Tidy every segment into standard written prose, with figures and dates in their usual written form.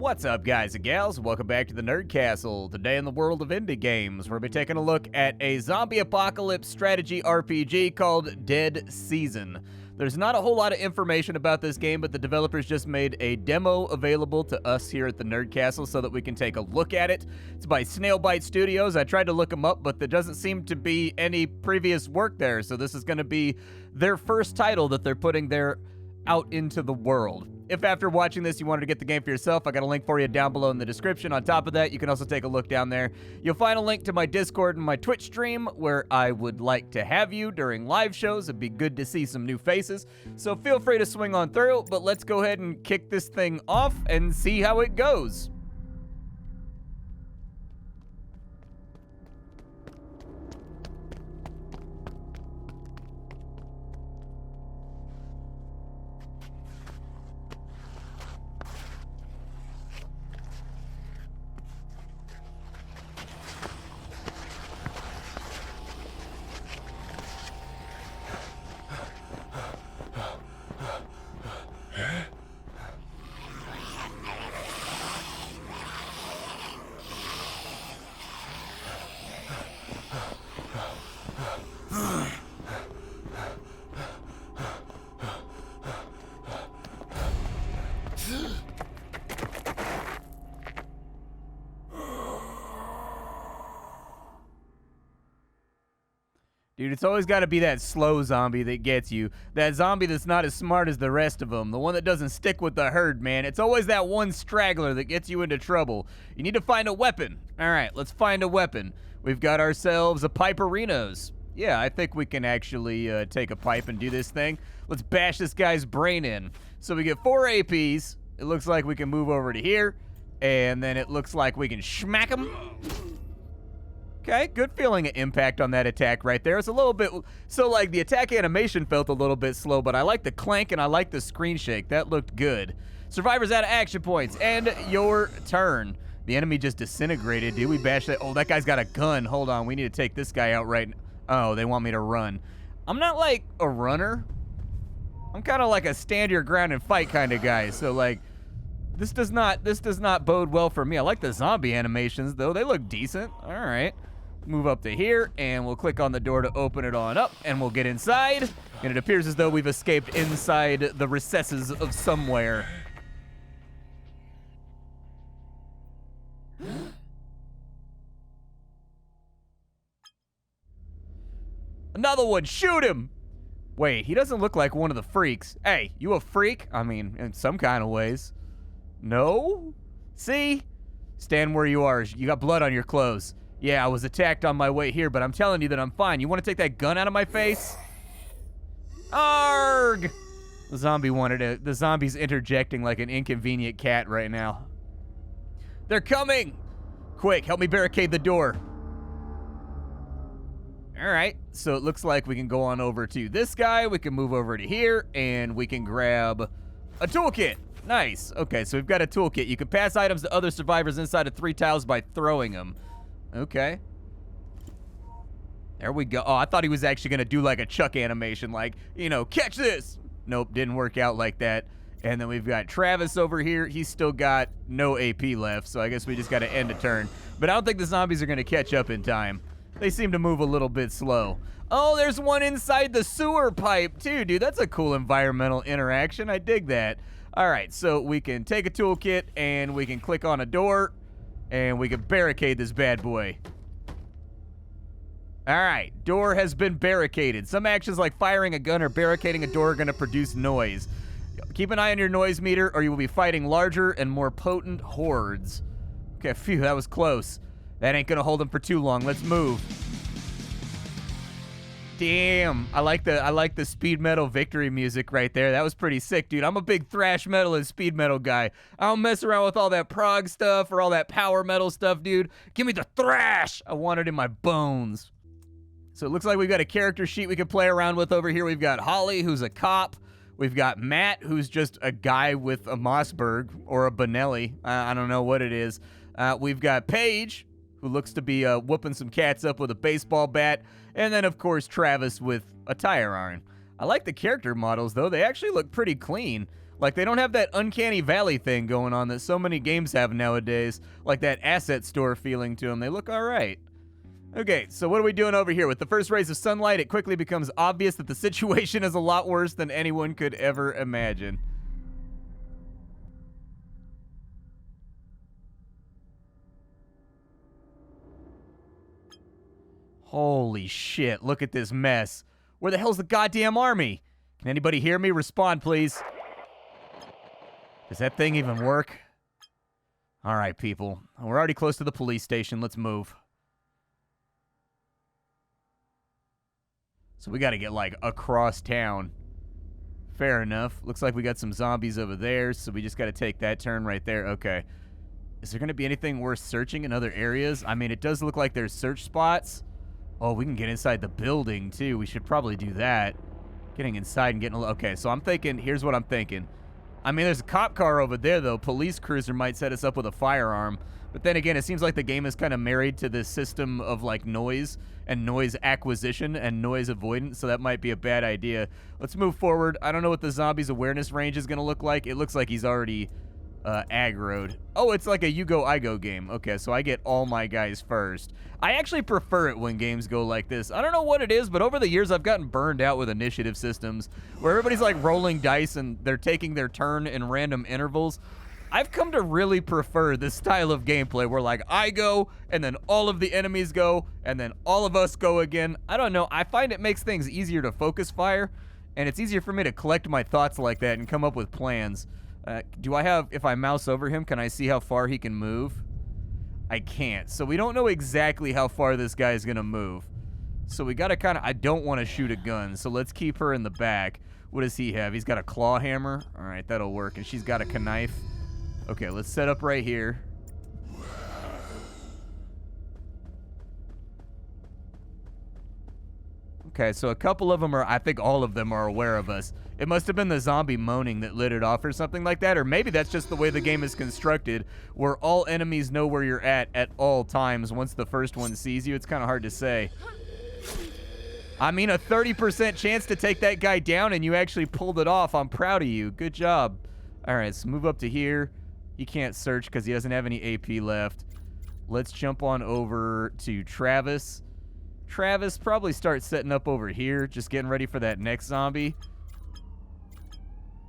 What's up, guys and gals? Welcome back to the Nerd Castle. Today in the world of indie games, we'll be taking a look at a zombie apocalypse strategy RPG called Dead Season. There's not a whole lot of information about this game, but the developers just made a demo available to us here at the Nerd Castle so that we can take a look at it. It's by Snailbite Studios. I tried to look them up, but there doesn't seem to be any previous work there, so this is going to be their first title that they're putting there out into the world. If after watching this you wanted to get the game for yourself, I got a link for you down below in the description. On top of that, you can also take a look down there. You'll find a link to my Discord and my Twitch stream where I would like to have you during live shows. It'd be good to see some new faces. So feel free to swing on through, but let's go ahead and kick this thing off and see how it goes. Dude, it's always got to be that slow zombie that gets you. That zombie that's not as smart as the rest of them. The one that doesn't stick with the herd, man. It's always that one straggler that gets you into trouble. You need to find a weapon. All right, let's find a weapon. We've got ourselves a Piperinos. Yeah, I think we can actually take a pipe and do this thing. Let's bash this guy's brain in. So we get 4 APs. It looks like we can move over to here. And then it looks like we can smack him. Okay, good feeling of impact on that attack right there. It's a little bit, so like the attack animation felt a little bit slow, but I like the clank and I like the screen shake. That looked good. Survivors out of action points, and your turn. The enemy just disintegrated, dude. We bashed that. Oh, that guy's got a gun. Hold on, we need to take this guy out right now. Oh, they want me to run. I'm not like a runner. I'm kind of like a stand your ground and fight kind of guy. So like, this does not bode well for me. I like the zombie animations though. They look decent. All right. Move up to here, and we'll click on the door to open it on up, and we'll get inside. And it appears as though we've escaped inside the recesses of somewhere. Another one, shoot him! Wait, he doesn't look like one of the freaks. Hey, you a freak? I mean, in some kind of ways. No? See? Stand where you are. You got blood on your clothes. Yeah, I was attacked on my way here, but I'm telling you that I'm fine. You want to take that gun out of my face? Arg! The zombie wanted it. The zombie's interjecting like an inconvenient cat right now. They're coming! Quick, help me barricade the door. All right, so it looks like we can go on over to this guy. We can move over to here, and we can grab a toolkit. Nice. Okay, so we've got a toolkit. You can pass items to other survivors inside of 3 tiles by throwing them. Okay. There we go. Oh, I thought he was actually going to do like a Chuck animation, like, you know, catch this. Nope, didn't work out like that. And then we've got Travis over here. He's still got no AP left, so I guess we just got to end a turn. But I don't think the zombies are going to catch up in time. They seem to move a little bit slow. Oh, there's one inside the sewer pipe, too, dude. That's a cool environmental interaction. I dig that. All right, so we can take a toolkit, and we can click on a door. And we can barricade this bad boy. All right, door has been barricaded. Some actions like firing a gun or barricading a door are going to produce noise. Keep an eye on your noise meter or you will be fighting larger and more potent hordes. Okay, phew, that was close. That ain't going to hold them for too long. Let's move. Damn, I like the speed metal victory music right there. That was pretty sick, dude. I'm a big thrash metal and speed metal guy. I don't mess around with all that prog stuff or all that power metal stuff, dude. Give me the thrash. I want it in my bones. So it looks like we've got a character sheet we can play around with over here. We've got Holly, who's a cop. We've got Matt, who's just a guy with a Mossberg or a Benelli. I don't know what it is. We've got Paige, who looks to be whooping some cats up with a baseball bat. And then, of course, Travis with a tire iron. I like the character models, though. They actually look pretty clean. Like, they don't have that uncanny valley thing going on that so many games have nowadays, like that asset store feeling to them. They look all right. Okay, so what are we doing over here? With the first rays of sunlight, it quickly becomes obvious that the situation is a lot worse than anyone could ever imagine. Holy shit, look at this mess. Where the hell's the goddamn army? Can anybody hear me? Respond, please. Does that thing even work? All right, people. We're already close to the police station. Let's move. So we got to get, like, across town. Fair enough. Looks like we got some zombies over there, so we just got to take that turn right there. Okay. Is there going to be anything worth searching in other areas? I mean, it does look like there's search spots. Oh, we can get inside the building, too. We should probably do that. Getting inside and getting... Okay, so I'm thinking... Here's what I'm thinking. I mean, there's a cop car over there, though. Police cruiser might set us up with a firearm. But then again, it seems like the game is kind of married to this system of, like, noise and noise acquisition and noise avoidance, so that might be a bad idea. Let's move forward. I don't know what the zombie's awareness range is going to look like. It looks like he's already aggroed. Oh, it's like a you go, I go game. Okay, so I get all my guys first. I actually prefer it when games go like this. I don't know what it is, but over the years, I've gotten burned out with initiative systems where everybody's, like, rolling dice and they're taking their turn in random intervals. I've come to really prefer this style of gameplay where, like, I go, and then all of the enemies go, and then all of us go again. I don't know. I find it makes things easier to focus fire, and it's easier for me to collect my thoughts like that and come up with plans. Do I have, if I mouse over him, can I see how far he can move? I can't. So we don't know exactly how far this guy is going to move. So we got to kind of, I don't want to shoot a gun, so let's keep her in the back. What does he have? He's got a claw hammer. All right, that'll work. And she's got a knife. Okay, let's set up right here. Okay, so a couple of them are, I think all of them are aware of us. It must have been the zombie moaning that lit it off or something like that, or maybe that's just the way the game is constructed, where all enemies know where you're at all times once the first one sees you. It's kind of hard to say. I mean, a 30% chance to take that guy down, and you actually pulled it off. I'm proud of you. Good job. All right, so move up to here. He can't search because he doesn't have any AP left. Let's jump on over to Travis. Travis, probably start setting up over here, just getting ready for that next zombie.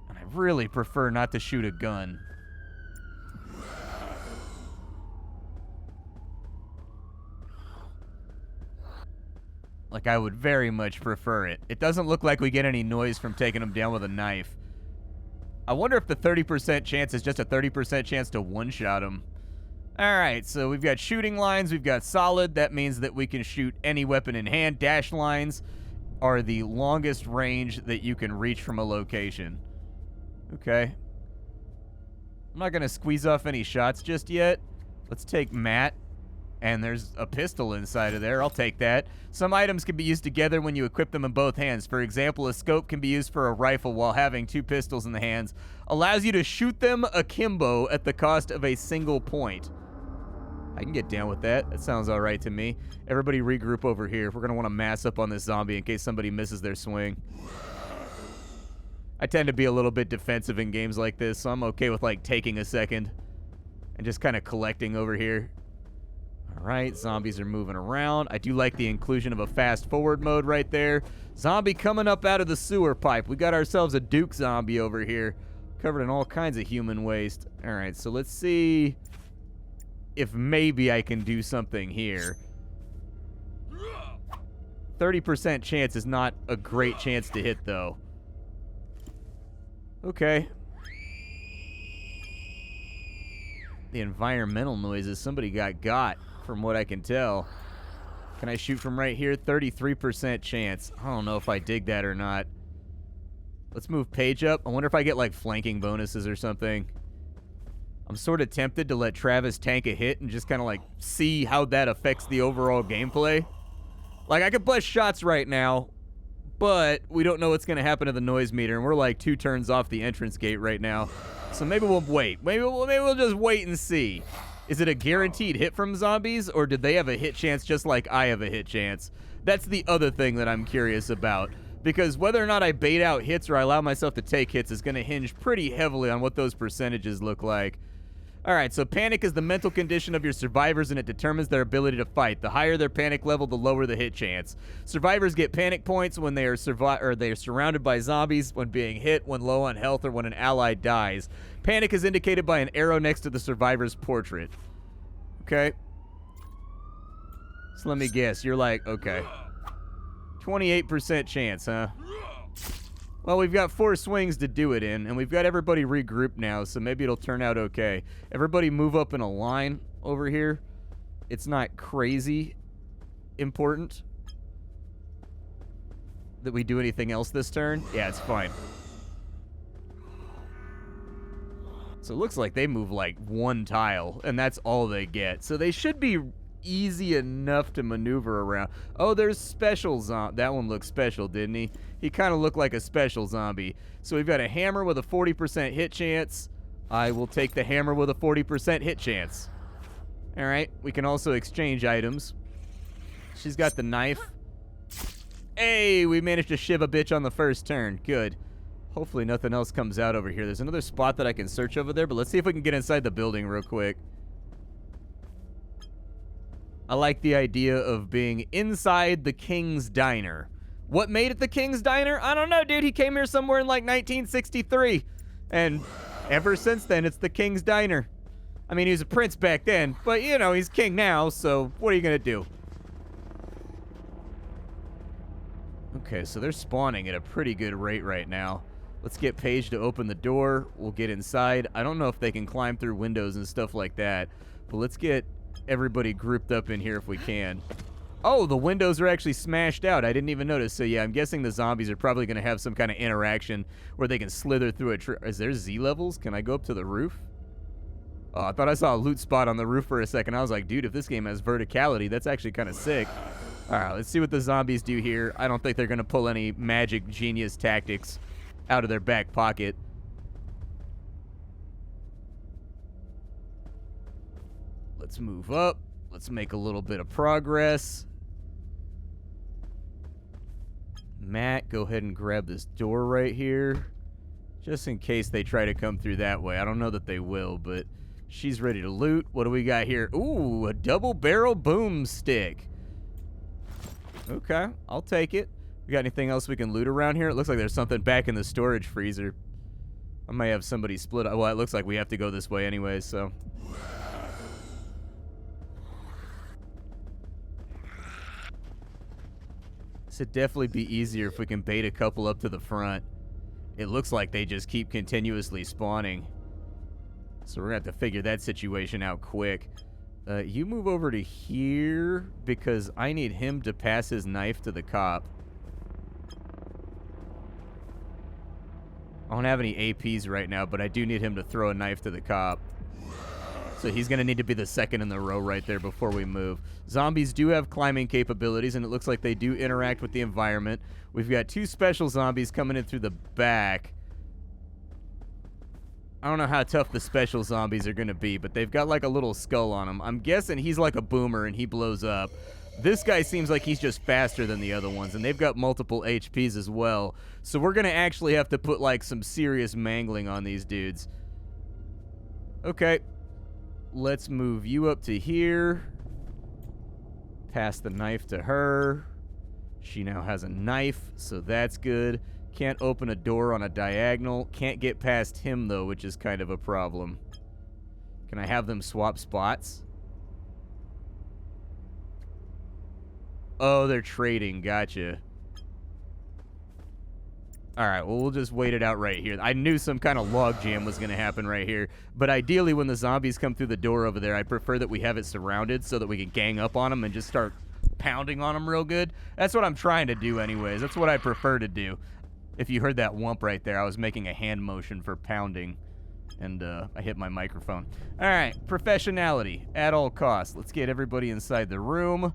And I really prefer not to shoot a gun. Like, I would very much prefer it. It doesn't look like we get any noise from taking him down with a knife. I wonder if the 30% chance is just a 30% chance to one-shot him. All right, so we've got shooting lines. We've got solid. That means that we can shoot any weapon in hand. Dash lines are the longest range that you can reach from a location. Okay. I'm not going to squeeze off any shots just yet. Let's take Matt. And there's a pistol inside of there. I'll take that. Some items can be used together when you equip them in both hands. For example, a scope can be used for a rifle while having two pistols in the hands. Allows you to shoot them akimbo at the cost of a single point. I can get down with that. That sounds all right to me. Everybody regroup over here. We're going to want to mass up on this zombie in case somebody misses their swing. I tend to be a little bit defensive in games like this, so I'm okay with, like, taking a second and just kind of collecting over here. All right, zombies are moving around. I do like the inclusion of a fast forward mode right there. Zombie coming up out of the sewer pipe. We got ourselves a Duke zombie over here, covered in all kinds of human waste. All right, so let's see if maybe I can do something here. 30% chance is not a great chance to hit, though. Okay. The environmental noises, somebody got, from what I can tell. Can I shoot from right here? 33% chance. I don't know if I dig that or not. Let's move Paige up. I wonder if I get, like, flanking bonuses or something. I'm sort of tempted to let Travis tank a hit and just kind of, like, see how that affects the overall gameplay. Like, I could bust shots right now, but we don't know what's going to happen to the noise meter, and we're, like, 2 turns off the entrance gate right now. So maybe we'll wait. Maybe we'll just wait and see. Is it a guaranteed hit from zombies, or did they have a hit chance just like I have a hit chance? That's the other thing that I'm curious about. because whether or not I bait out hits or I allow myself to take hits is going to hinge pretty heavily on what those percentages look like. All right, so panic is the mental condition of your survivors, and it determines their ability to fight. The higher their panic level, the lower the hit chance. Survivors get panic points when they are surrounded by zombies, when being hit, when low on health, or when an ally dies. Panic is indicated by an arrow next to the survivor's portrait. Okay. So let me guess. You're like, okay. 28% chance, huh? Well, we've got 4 swings to do it in, and we've got everybody regrouped now, so maybe it'll turn out okay. Everybody move up in a line over here. It's not crazy important that we do anything else this turn. Yeah, it's fine. So it looks like they move like 1 tile, and that's all they get. So they should be easy enough to maneuver around. Oh, there's special zombie. That one looked special, didn't he? He kind of looked like a special zombie. So we've got a hammer with a 40% hit chance. I will take the hammer with a 40% hit chance. All right, we can also exchange items. She's got the knife. Hey, we managed to shiv a bitch on the first turn. Good. Hopefully nothing else comes out over here. There's another spot that I can search over there, but let's see if we can get inside the building real quick. I like the idea of being inside the King's Diner. What made it the King's Diner? I don't know, dude. He came here somewhere in like 1963. And ever since then, it's the King's Diner. I mean, he was a prince back then, but, you know, he's king now, so what are you going to do? Okay, so they're spawning at a pretty good rate right now. Let's get Paige to open the door. We'll get inside. I don't know if they can climb through windows and stuff like that, but let's get everybody grouped up in here if we can. Oh, the windows are actually smashed out. I didn't even notice. So yeah, I'm guessing the zombies are probably going to have some kind of interaction where they can slither through a tree. Is there Z levels? Can I go up to the roof? Oh, I thought I saw a loot spot on the roof for a second. I was like, dude, if this game has verticality, that's actually kind of sick. All right, let's see what the zombies do here. I don't think they're going to pull any magic genius tactics out of their back pocket. Let's move up. Let's make a little bit of progress. Matt, go ahead and grab this door right here, just in case they try to come through that way. I don't know that they will, but she's ready to loot. What do we got here? Ooh, a double barrel boomstick. Okay, I'll take it. We got anything else we can loot around here? It looks like there's something back in the storage freezer. I might have somebody split. Well, it looks like we have to go this way anyway, so. This would definitely be easier if we can bait a couple up to the front. It looks like they just keep continuously spawning. So we're going to have to figure that situation out quick. You move over to here because I need him to pass his knife to the cop. I don't have any APs right now, but I do need him to throw a knife to the cop. So he's going to need to be the second in the row right there before we move. Zombies do have climbing capabilities, and it looks like they do interact with the environment. We've got 2 special zombies coming in through the back. I don't know how tough the special zombies are going to be, but they've got like a little skull on them. I'm guessing he's like a boomer and he blows up. This guy seems like he's just faster than the other ones, and they've got multiple HPs as well. So we're going to actually have to put like some serious mangling on these dudes. Okay. Let's move you up to here. Pass the knife to her. She now has a knife, so that's good. Can't open a door on a diagonal. Can't get past him, though, which is kind of a problem. Can I have them swap spots? Oh, they're trading. Gotcha. All right, well, we'll just wait it out right here. I knew some kind of log jam was going to happen right here. But ideally, when the zombies come through the door over there, I prefer that we have it surrounded so that we can gang up on them and just start pounding on them real good. That's what I'm trying to do anyways. That's what I prefer to do. If you heard that whump right there, I was making a hand motion for pounding, and I hit my microphone. All right, professionality at all costs. Let's get everybody inside the room.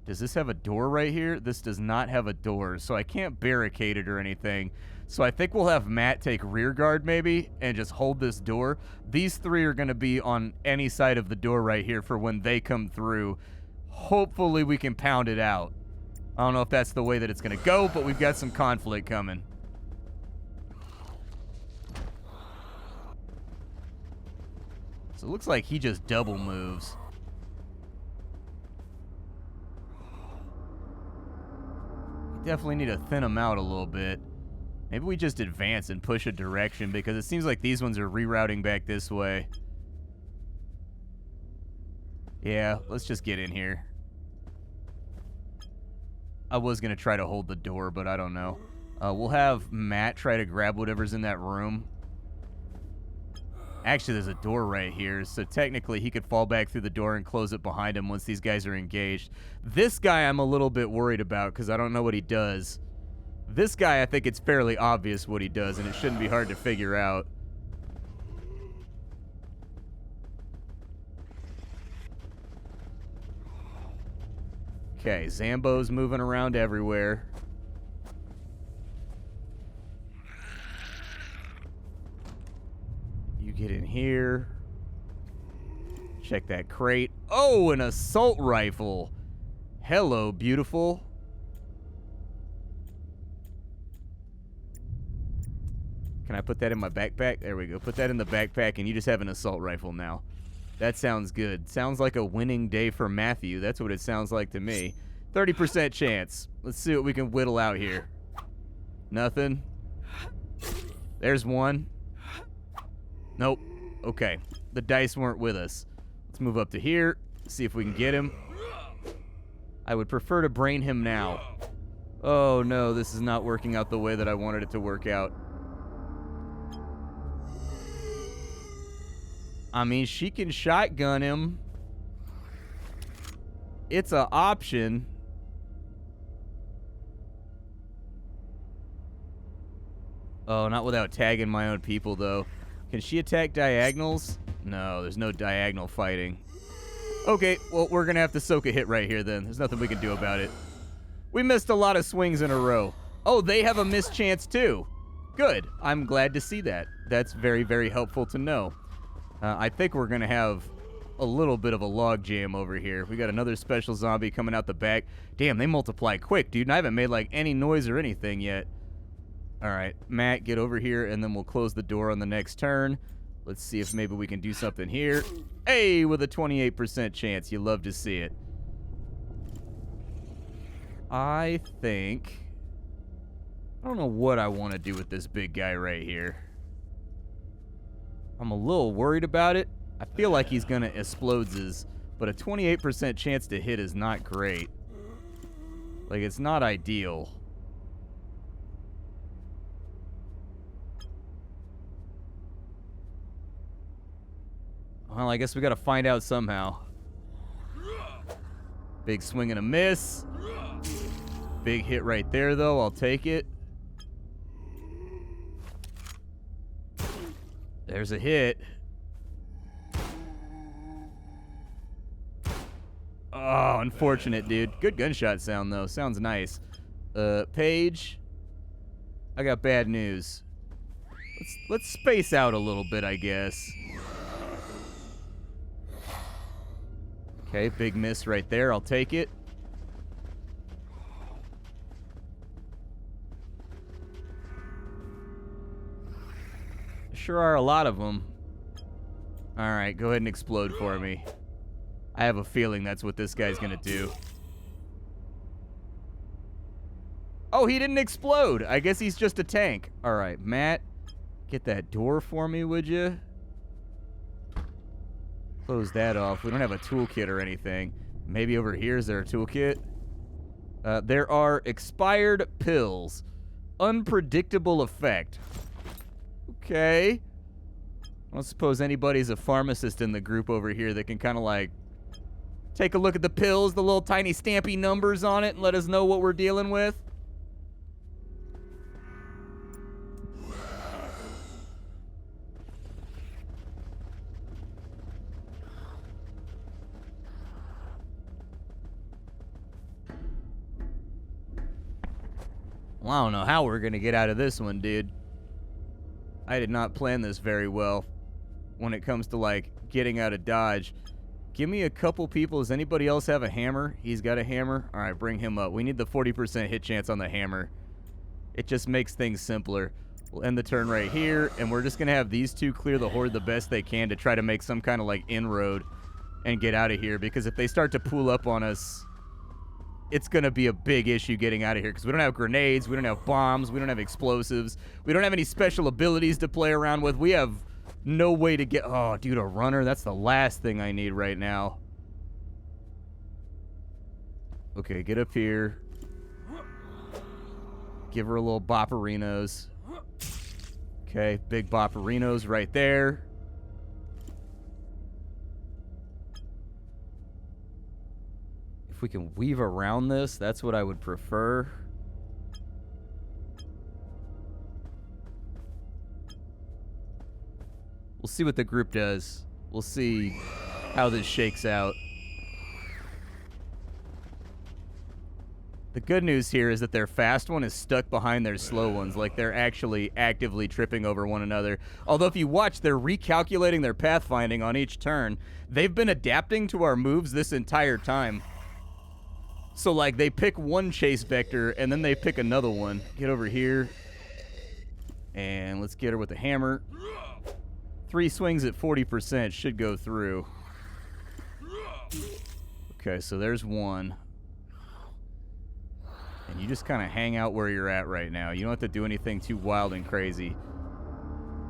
Does this have a door right here? This does not have a door, so I can't barricade it or anything. So I think we'll have Matt take rear guard maybe and just hold this door. These 3 are going to be on any side of the door right here for when they come through. Hopefully we can pound it out. I don't know if that's the way that it's going to go, but we've got some conflict coming. So it looks like he just double moves. We definitely need to thin him out a little bit. Maybe we just advance and push a direction, because it seems like these ones are rerouting back this way. Yeah, let's just get in here. I was going to try to hold the door, but I don't know. We'll have Matt try to grab whatever's in that room. Actually, there's a door right here, so technically he could fall back through the door and close it behind him once these guys are engaged. This guy I'm a little bit worried about because I don't know what he does. This guy, I think it's fairly obvious what he does, and it shouldn't be hard to figure out. Okay, Zambo's moving around everywhere. You get in here. Check that crate. Oh, an assault rifle. Hello, beautiful. Can I put that in my backpack? There we go. Put that in the backpack, and you just have an assault rifle now. That sounds good. Sounds like a winning day for Matthew. That's what it sounds like to me. 30% chance. Let's see what we can whittle out here. Nothing. There's one. Nope. Okay. The dice weren't with us. Let's move up to here. See if we can get him. I would prefer to brain him now. Oh no, this is not working out the way that I wanted it to work out. I mean, she can shotgun him. It's an option. Oh, not without tagging my own people, though. Can she attack diagonals? No, there's no diagonal fighting. Okay, well, we're going to have to soak a hit right here, then. There's nothing we can do about it. We missed a lot of swings in a row. Oh, they have a missed chance, too. Good. I'm glad to see that. That's very, very helpful to know. I think we're going to have a little bit of a log jam over here. We got another special zombie coming out the back. Damn, they multiply quick, dude. And I haven't made, like, any noise or anything yet. All right, Matt, get over here, and then we'll close the door on the next turn. Let's see if maybe we can do something here. Hey, with a 28% chance. You love to see it. I think... I don't know what I want to do with this big guy right here. I'm a little worried about it. I feel like he's going to explodses, but a 28% chance to hit is not great. Like, it's not ideal. Well, I guess we got to find out somehow. Big swing and a miss. Big hit right there, though. I'll take it. There's a hit. Oh, unfortunate, dude. Good gunshot sound, though. Sounds nice. Paige, I got bad news. Let's space out a little bit, I guess. Okay, big miss right there. I'll take it. Sure are a lot of them. All right, go ahead and explode for me. I have a feeling that's what this guy's gonna do. Oh, he didn't explode. I guess he's just a tank. All right, Matt, get that door for me, would you? Close that off. We don't have a toolkit or anything. Maybe over here, is there a toolkit? There are expired pills. Unpredictable effect. Okay. I don't suppose anybody's a pharmacist in the group over here that can kind of like take a look at the pills, the little tiny stampy numbers on it, and let us know what we're dealing with. Well, I don't know how we're going to get out of this one, dude. I did not plan this very well when it comes to, like, getting out of Dodge. Give me a couple people. Does anybody else have a hammer? He's got a hammer. All right, bring him up. We need the 40% hit chance on the hammer. It just makes things simpler. We'll end the turn right here, and we're just going to have these two clear the horde the best they can to try to make some kind of, like, inroad and get out of here. Because if they start to pool up on us, it's going to be a big issue getting out of here. Because we don't have grenades, we don't have bombs, we don't have explosives, we don't have any special abilities to play around with. We have no way to get... Oh, dude, a runner? That's the last thing I need right now. Okay, get up here. Give her a little bopperinos. Okay, big bopperinos right there. If we can weave around this, that's what I would prefer. We'll see what the group does. We'll see how this shakes out. The good news here is that their fast one is stuck behind their slow ones. Like, they're actually actively tripping over one another. Although, if you watch, they're recalculating their pathfinding on each turn. They've been adapting to our moves this entire time. So, like, they pick one chase vector, and then they pick another one. Get over here. And let's get her with the hammer. 3 swings at 40% should go through. Okay, so there's one. And you just kind of hang out where you're at right now. You don't have to do anything too wild and crazy.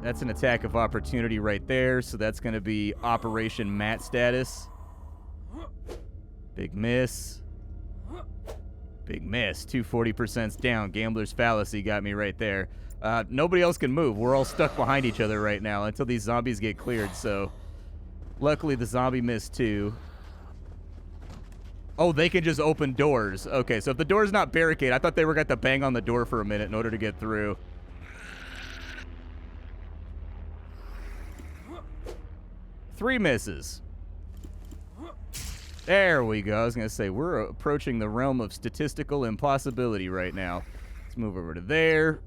That's an attack of opportunity right there, so that's going to be Operation Mat status. Big miss. Big miss. 240%'s down. Gambler's Fallacy got me right there. Nobody else can move. We're all stuck behind each other right now until these zombies get cleared, so... Luckily, the zombie missed too. Oh, they can just open doors. Okay, so if the door's not barricaded, I thought they were going to bang on the door for a minute in order to get through. Three misses. There we go. I was going to say, we're approaching the realm of statistical impossibility right now. Let's move over to there.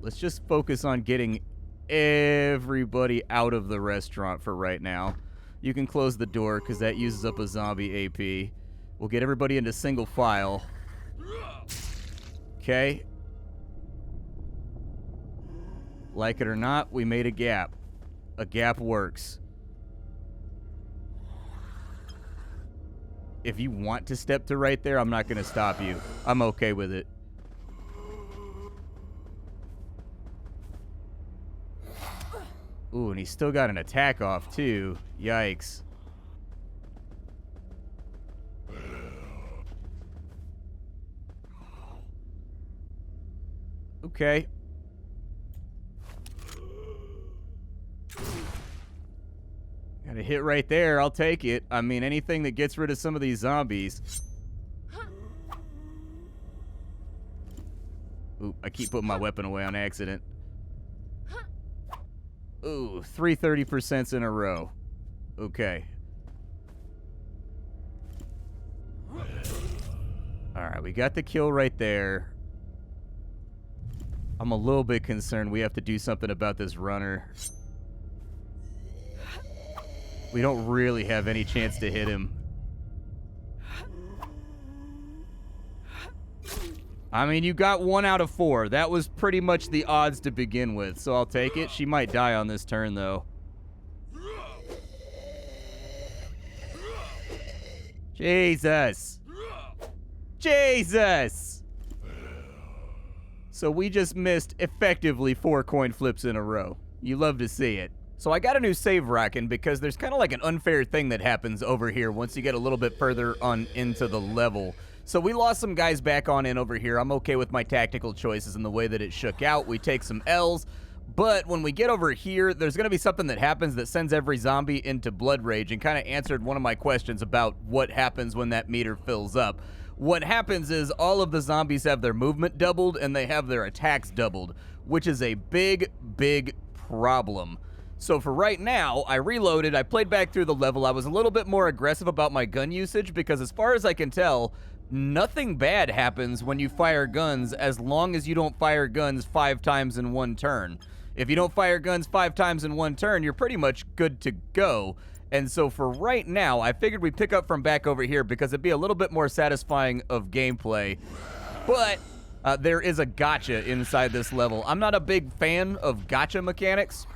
Let's just focus on getting everybody out of the restaurant for right now. You can close the door because that uses up a zombie AP. We'll get everybody into single file. Okay. Like it or not, we made a gap. A gap works. If you want to step to right there, I'm not going to stop you. I'm okay with it. Ooh, and he's still got an attack off, too. Yikes. Okay. Got a hit right there. I'll take it. I mean, anything that gets rid of some of these zombies. Ooh, I keep putting my weapon away on accident. Ooh, 330% in a row. Okay. Alright, we got the kill right there. I'm a little bit concerned we have to do something about this runner. We don't really have any chance to hit him. I mean, you got 1 out of 4. That was pretty much the odds to begin with, so I'll take it. She might die on this turn, though. Jesus. Jesus. So we just missed effectively 4 coin flips in a row. You love to see it. So I got a new save rocking because there's kind of like an unfair thing that happens over here once you get a little bit further on into the level. So we lost some guys back on in over here. I'm okay with my tactical choices and the way that it shook out. We take some L's, but when we get over here, there's going to be something that happens that sends every zombie into blood rage and kind of answered one of my questions about what happens when that meter fills up. What happens is all of the zombies have their movement doubled and they have their attacks doubled, which is a big, big problem. So for right now, I reloaded, I played back through the level. I was a little bit more aggressive about my gun usage because as far as I can tell, nothing bad happens when you fire guns as long as you don't fire guns 5 times in one turn. If you don't fire guns 5 times in one turn, you're pretty much good to go. And so for right now, I figured we'd pick up from back over here because it'd be a little bit more satisfying of gameplay. But there is a gotcha inside this level. I'm not a big fan of gotcha mechanics.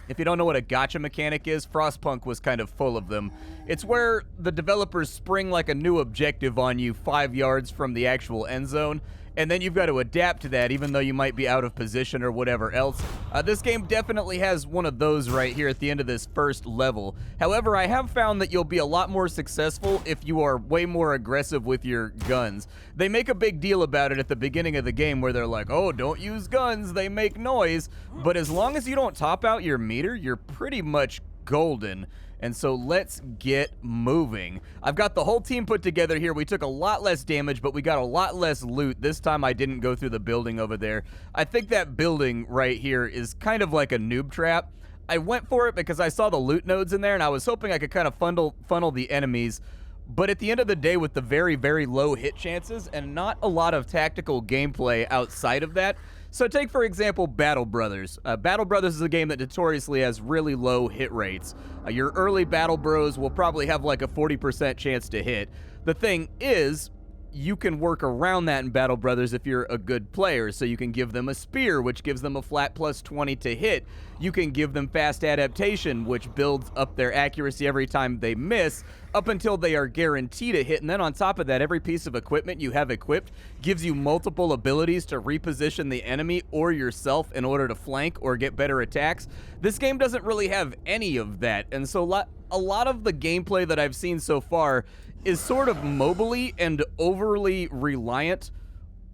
If you don't know what a gotcha mechanic is, Frostpunk was kind of full of them. It's where the developers spring like a new objective on you 5 yards from the actual end zone, and then you've got to adapt to that even though you might be out of position or whatever else. This game definitely has one of those right here at the end of this first level. However, I have found that you'll be a lot more successful if you are way more aggressive with your guns. They make a big deal about it at the beginning of the game where they're like, oh, don't use guns, they make noise. But as long as you don't top out your meter, you're pretty much golden. And so let's get moving. I've got the whole team put together here. We took a lot less damage, but we got a lot less loot. This time I didn't go through the building over there. I think that building right here is kind of like a noob trap. I went for it because I saw the loot nodes in there, and I was hoping I could kind of funnel the enemies. But at the end of the day, with the very, very low hit chances and not a lot of tactical gameplay outside of that. So take, for example, Battle Brothers. Battle Brothers is a game that notoriously has really low hit rates. Your early Battle Bros will probably have like a 40% chance to hit. The thing is, you can work around that in Battle Brothers if you're a good player. So you can give them a spear, which gives them a flat plus 20 to hit. You can give them fast adaptation, which builds up their accuracy every time they miss, up until they are guaranteed a hit. And then on top of that, every piece of equipment you have equipped gives you multiple abilities to reposition the enemy or yourself in order to flank or get better attacks. This game doesn't really have any of that. And so a lot of the gameplay that I've seen so far is sort of mobily and overly reliant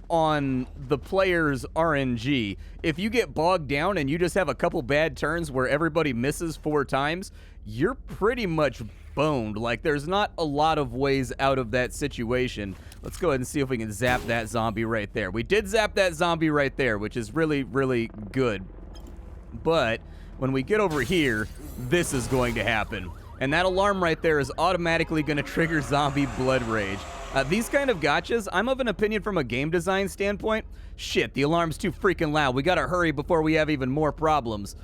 on the player's RNG. If you get bogged down and you just have a couple bad turns where everybody misses 4 times, you're pretty much boned. Like, there's not a lot of ways out of that situation. Let's go ahead and see if we can zap that zombie right there. We did zap that zombie right there, which is really, really good. But when we get over here, this is going to happen. And that alarm right there is automatically going to trigger zombie blood rage. These kind of gotchas, I'm of an opinion from a game design standpoint. Shit, the alarm's too freaking loud. We gotta hurry before we have even more problems.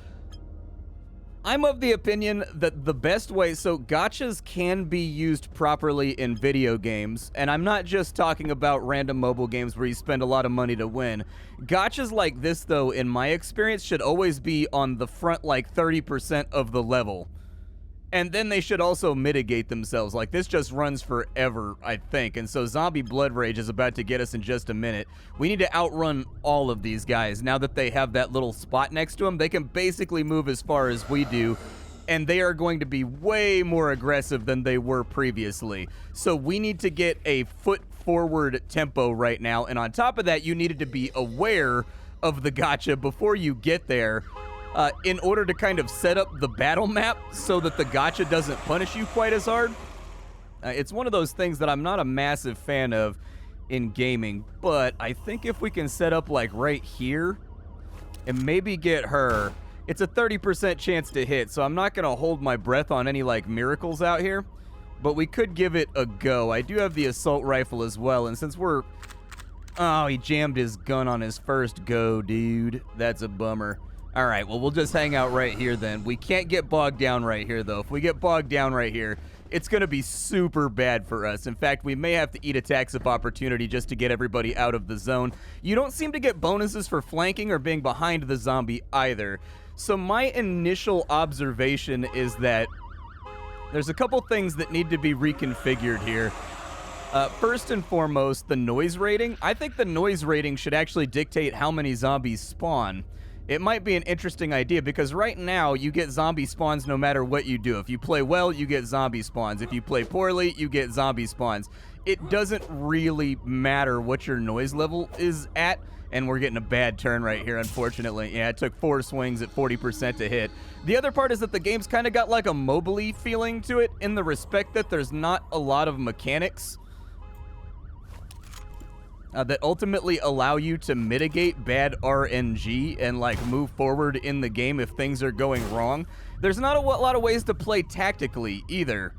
I'm of the opinion that the best way, so gotchas can be used properly in video games, and I'm not just talking about random mobile games where you spend a lot of money to win. Gotchas like this, though, in my experience, should always be on the front like 30% of the level. And then they should also mitigate themselves. Like, this just runs forever, I think. And so zombie blood rage is about to get us in just a minute. We need to outrun all of these guys. Now that they have that little spot next to them, they can basically move as far as we do. And they are going to be way more aggressive than they were previously. So we need to get a foot forward tempo right now. And on top of that, you needed to be aware of the gotcha before you get there. In order to kind of set up the battle map so that the gotcha doesn't punish you quite as hard. It's one of those things that I'm not a massive fan of in gaming, but I think if we can set up like right here and maybe get her, it's a 30% chance to hit, so I'm not going to hold my breath on any like miracles out here, but we could give it a go. I do have the assault rifle as well, and since we're... Oh, he jammed his gun on his first go, dude. That's a bummer. All right, well, we'll just hang out right here then. We can't get bogged down right here, though. If we get bogged down right here, it's going to be super bad for us. In fact, we may have to eat attacks of opportunity just to get everybody out of the zone. You don't seem to get bonuses for flanking or being behind the zombie either. So my initial observation is that there's a couple things that need to be reconfigured here. First and foremost, the noise rating. I think the noise rating should actually dictate how many zombies spawn. It might be an interesting idea because right now you get zombie spawns no matter what you do. If you play well, you get zombie spawns. If you play poorly, you get zombie spawns. It doesn't really matter what your noise level is at. And we're getting a bad turn right here, unfortunately. Yeah, it took 4 swings at 40% to hit. The other part is that the game's kind of got like a mobile-y feeling to it in the respect that there's not a lot of mechanics that ultimately allow you to mitigate bad RNG and like move forward in the game if things are going wrong. There's not a lot of ways to play tactically either.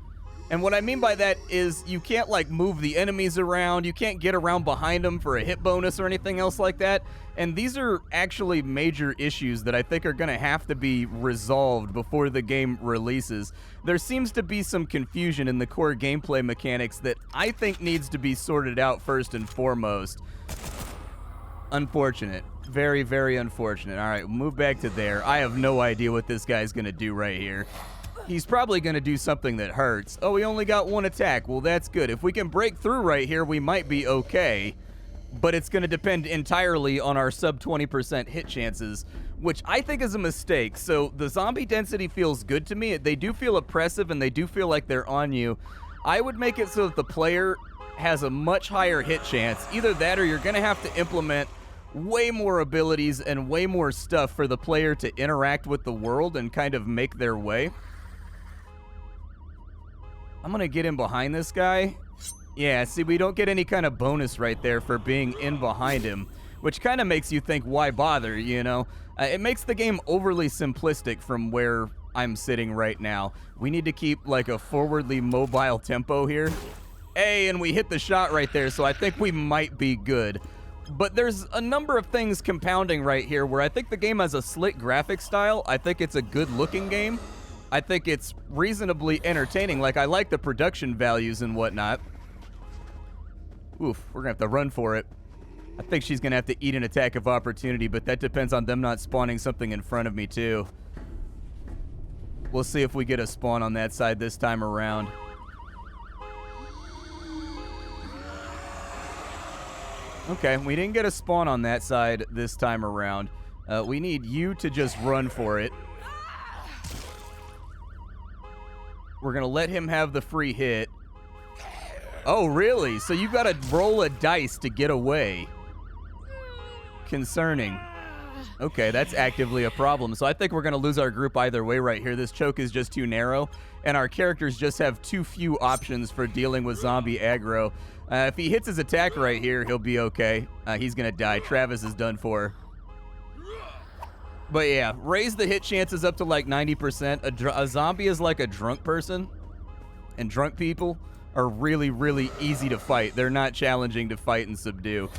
And what I mean by that is you can't like move the enemies around, you can't get around behind them for a hit bonus or anything else like that. And these are actually major issues that I think are going to have to be resolved before the game releases. There seems to be some confusion in the core gameplay mechanics that I think needs to be sorted out first and foremost. Unfortunate. Very, very unfortunate. All right, move back to there. I have no idea what this guy's going to do right here. He's probably going to do something that hurts. Oh, he only got one attack. Well, that's good. If we can break through right here, we might be okay. But it's going to depend entirely on our sub 20% hit chances, which I think is a mistake. So the zombie density feels good to me. They do feel oppressive, and they do feel like they're on you. I would make it so that the player has a much higher hit chance. Either that or you're going to have to implement way more abilities and way more stuff for the player to interact with the world and kind of make their way. I'm going to get in behind this guy. Yeah, see, we don't get any kind of bonus right there for being in behind him, which kind of makes you think, why bother, you know? It makes the game overly simplistic from where I'm sitting right now. We need to keep, like, a forwardly mobile tempo here. Hey, and we hit the shot right there, so I think we might be good. But there's a number of things compounding right here where I think the game has a slick graphic style. I think it's a good-looking game. I think it's reasonably entertaining. Like, I like the production values and whatnot. Oof, we're going to have to run for it. I think she's going to have to eat an attack of opportunity, but that depends on them not spawning something in front of me, too. We'll see if we get a spawn on that side this time around. Okay, we didn't get a spawn on that side this time around. We need you to just run for it. We're going to let him have the free hit. Oh, really? So you got to roll a dice to get away. Concerning. Okay, that's actively a problem. So I think we're going to lose our group either way right here. This choke is just too narrow, and our characters just have too few options for dealing with zombie aggro. If he hits his attack right here, he'll be okay. He's going to die. Travis is done for. But yeah, raise the hit chances up to like 90%. A zombie is like a drunk person, and drunk people are really, really easy to fight. They're not challenging to fight and subdue.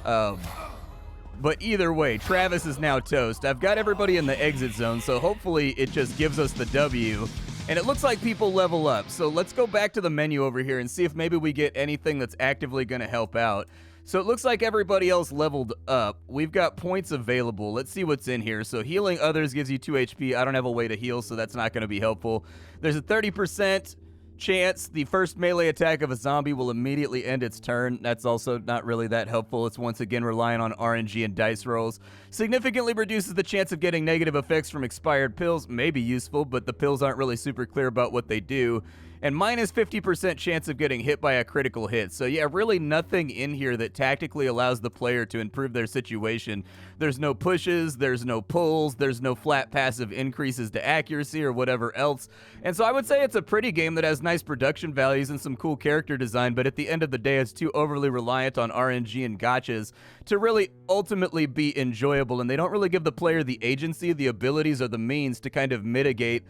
But either way, Travis is now toast. I've got everybody in the exit zone, so hopefully it just gives us the W. And it looks like people level up. So let's go back to the menu over here and see if maybe we get anything that's actively going to help out. So it looks like everybody else leveled up. We've got points available. Let's see what's in here. So healing others gives you 2 HP. I don't have a way to heal, so that's not going to be helpful. There's a 30% chance the first melee attack of a zombie will immediately end its turn. That's also not really that helpful. It's once again relying on RNG and dice rolls. Significantly reduces the chance of getting negative effects from expired pills. May be useful, but the pills aren't really super clear about what they do. And minus 50% chance of getting hit by a critical hit. So yeah, really nothing in here that tactically allows the player to improve their situation. There's no pushes, there's no pulls, there's no flat passive increases to accuracy or whatever else. And so I would say it's a pretty game that has nice production values and some cool character design, but at the end of the day, it's too overly reliant on RNG and gotchas to really ultimately be enjoyable. And they don't really give the player the agency, the abilities, or the means to kind of mitigate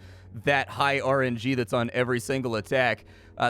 that high RNG that's on every single attack.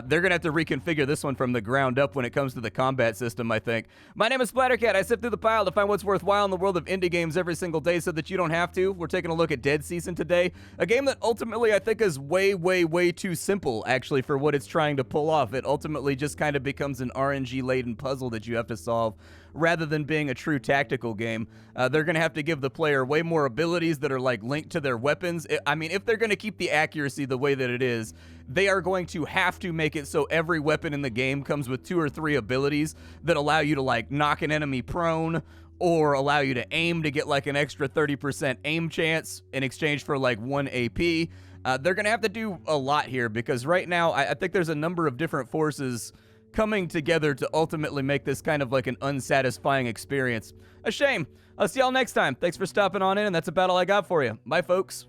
They're going to have to reconfigure this one from the ground up when it comes to the combat system, I think. My name is Splattercat. I sift through the pile to find what's worthwhile in the world of indie games every single day so that you don't have to. We're taking a look at Dead Season today, a game that ultimately I think is way, way, way too simple, actually, for what it's trying to pull off. It ultimately just kind of becomes an RNG-laden puzzle that you have to solve rather than being a true tactical game. They're going to have to give the player way more abilities that are like linked to their weapons. I mean, if they're going to keep the accuracy the way that it is, they are going to have to make it so every weapon in the game comes with 2 or 3 abilities that allow you to like knock an enemy prone or allow you to aim to get like an extra 30% aim chance in exchange for like 1 AP. They're going to have to do a lot here because right now I think there's a number of different forces coming together to ultimately make this kind of like an unsatisfying experience. A shame. I'll see y'all next time. Thanks for stopping on in, and that's about all I got for you. Bye, folks.